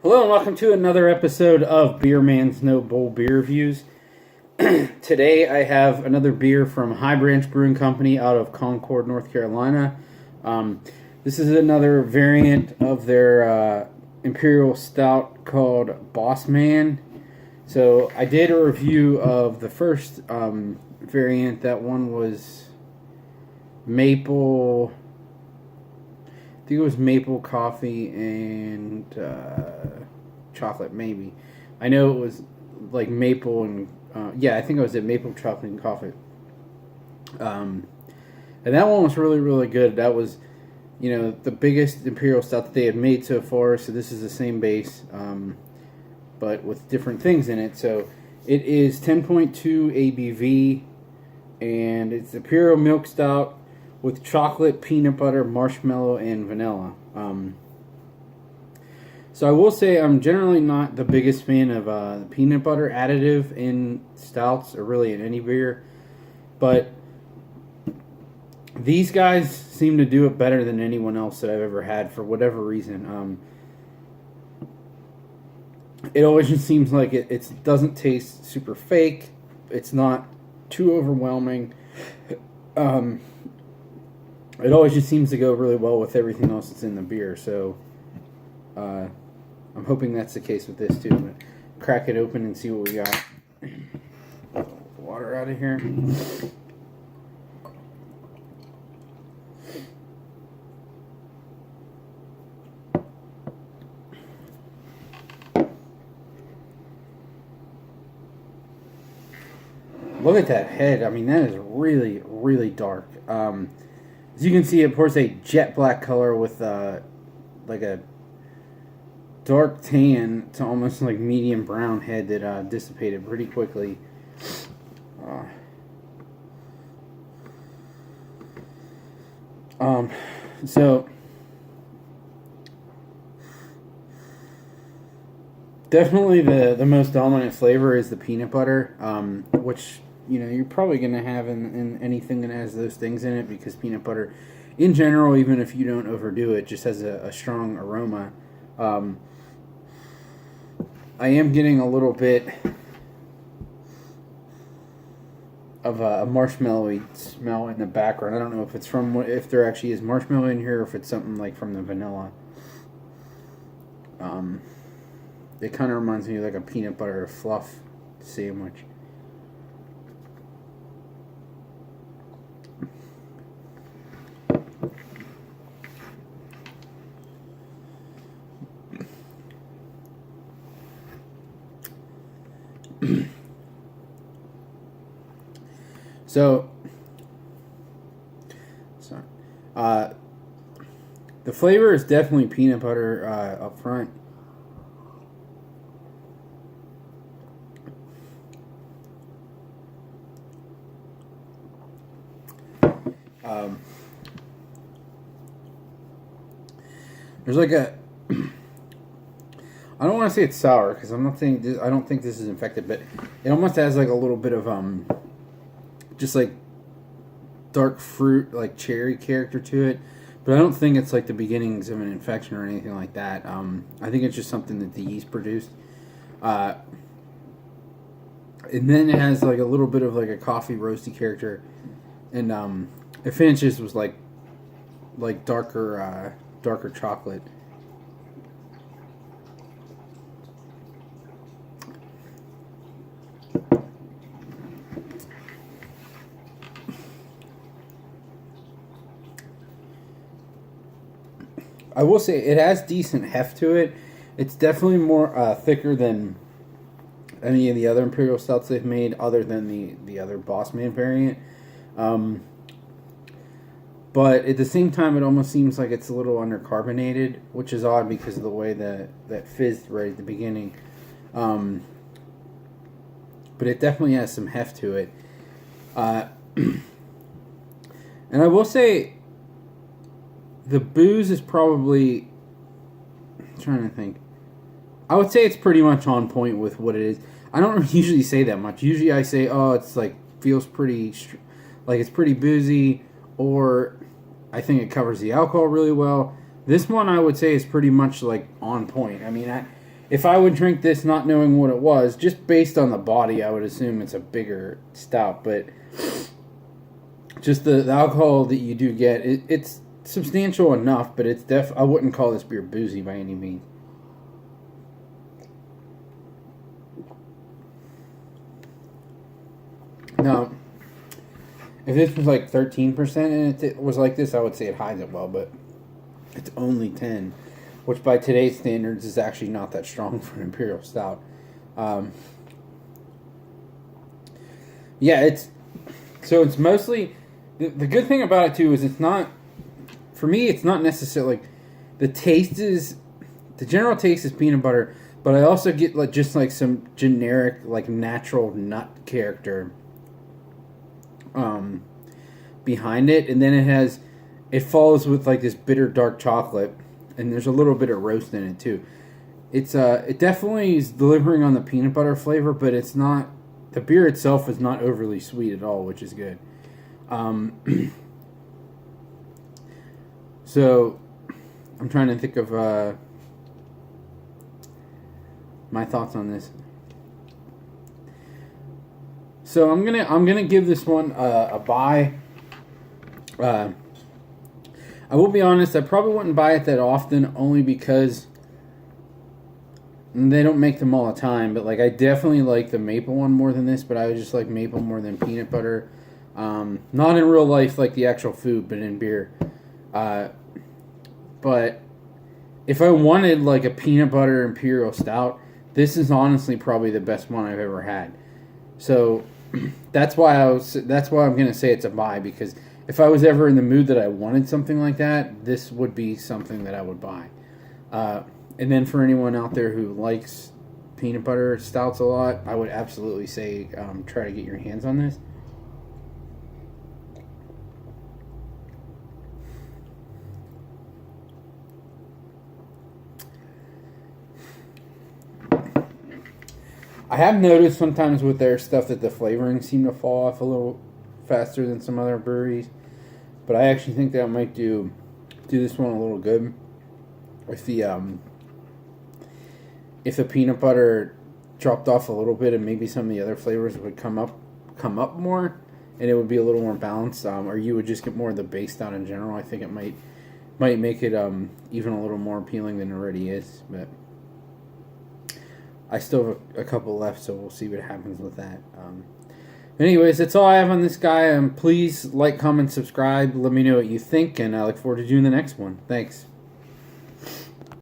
Hello and welcome to another episode of Beer Man's No Bowl Beer Reviews. Today I have another beer from High Branch Brewing Company out of Concord, North Carolina. This is another variant of their Imperial Stout called Bossman. So I did a review of the first variant. That one was maple... I think it was maple coffee and chocolate, maybe. I know it was like maple and I think it was at maple chocolate and coffee. And that one was really, really good. That was, the biggest Imperial Stout that they had made so far. So this is the same base, but with different things in it. So it is 10.2 ABV, and it's Imperial Milk Stout with chocolate, peanut butter, marshmallow, and vanilla. So I will say I'm generally not the biggest fan of the peanut butter additive in stouts, or really in any beer. But these guys seem to do it better than anyone else that I've ever had for whatever reason. It always just seems like it doesn't taste super fake. It's not too overwhelming. It always just seems to go really well with everything else that's in the beer. So I'm hoping that's the case with this too. I'm going to crack it open and see what we got. Water out of here. Look at that head. I mean, that is really, really dark. As you can see, it pours a jet black color with like a dark tan to almost like medium brown head that dissipated pretty quickly. So definitely the most dominant flavor is the peanut butter, which you're probably going to have in anything that has those things in it, because peanut butter, in general, even if you don't overdo it, just has a strong aroma. I am getting a little bit of a marshmallowy smell in the background. I don't know if it's if there actually is marshmallow in here, or if it's something like from the vanilla. It kind of reminds me of like a peanut butter fluff sandwich. So, sorry. The flavor is definitely peanut butter up front. There's like a... I don't want to say it's sour, because I'm not saying this, I don't think this is infected, but it almost has like a little bit of just like dark fruit, like cherry character to it. But I don't think it's like the beginnings of an infection or anything like that. I think it's just something that the yeast produced. And then it has like a little bit of like a coffee roasty character, and it finishes with like darker chocolate. I will say it has decent heft to it. It's definitely more thicker than any of the other Imperial Stouts they've made, other than the other Bossman variant. But at the same time, it almost seems like it's a little undercarbonated, which is odd because of the way that fizzed right at the beginning. But it definitely has some heft to it. And I will say, the booze is probably... I'm trying to think. I would say it's pretty much on point with what it is. I don't usually say that much. Usually I say, oh, it's like, feels pretty... like it's pretty boozy, or I think it covers the alcohol really well. This one I would say is pretty much like on point. I mean, if I would drink this not knowing what it was, just based on the body, I would assume it's a bigger stout. But just the alcohol that you do get, it's substantial enough, but it's I wouldn't call this beer boozy by any means. Now, if this was like 13% and it was like this, I would say it hides it well, but it's only 10, which by today's standards is actually not that strong for an Imperial Stout. Yeah, it's mostly, the good thing about it too is it's not, for me, it's not necessarily, like, the general taste is peanut butter, but I also get like just like some generic, like, natural nut character behind it, and then it follows with like this bitter dark chocolate, and there's a little bit of roast in it too. It definitely is delivering on the peanut butter flavor, but it's not, the beer itself is not overly sweet at all, which is good. So I'm trying to think of my thoughts on this. So I'm gonna give this one a buy. I will be honest, I probably wouldn't buy it that often, only because they don't make them all the time. But like, I definitely like the maple one more than this, but I would just like maple more than peanut butter. Not in real life, like the actual food, but in beer. But if I wanted like a peanut butter Imperial Stout, this is honestly probably the best one I've ever had. So that's why I'm gonna say it's a buy, because if I was ever in the mood that I wanted something like that, this would be something that I would buy. And then for anyone out there who likes peanut butter stouts a lot, I would absolutely say try to get your hands on this. I have noticed sometimes with their stuff that the flavoring seem to fall off a little faster than some other breweries, but I actually think that might do this one a little good. If the peanut butter dropped off a little bit, and maybe some of the other flavors would come up more, and it would be a little more balanced, or you would just get more of the base stout in general. I think it might make it even a little more appealing than it already is, but I still have a couple left, so we'll see what happens with that. Anyways, that's all I have on this guy. Please like, comment, subscribe. Let me know what you think, and I look forward to doing the next one. Thanks.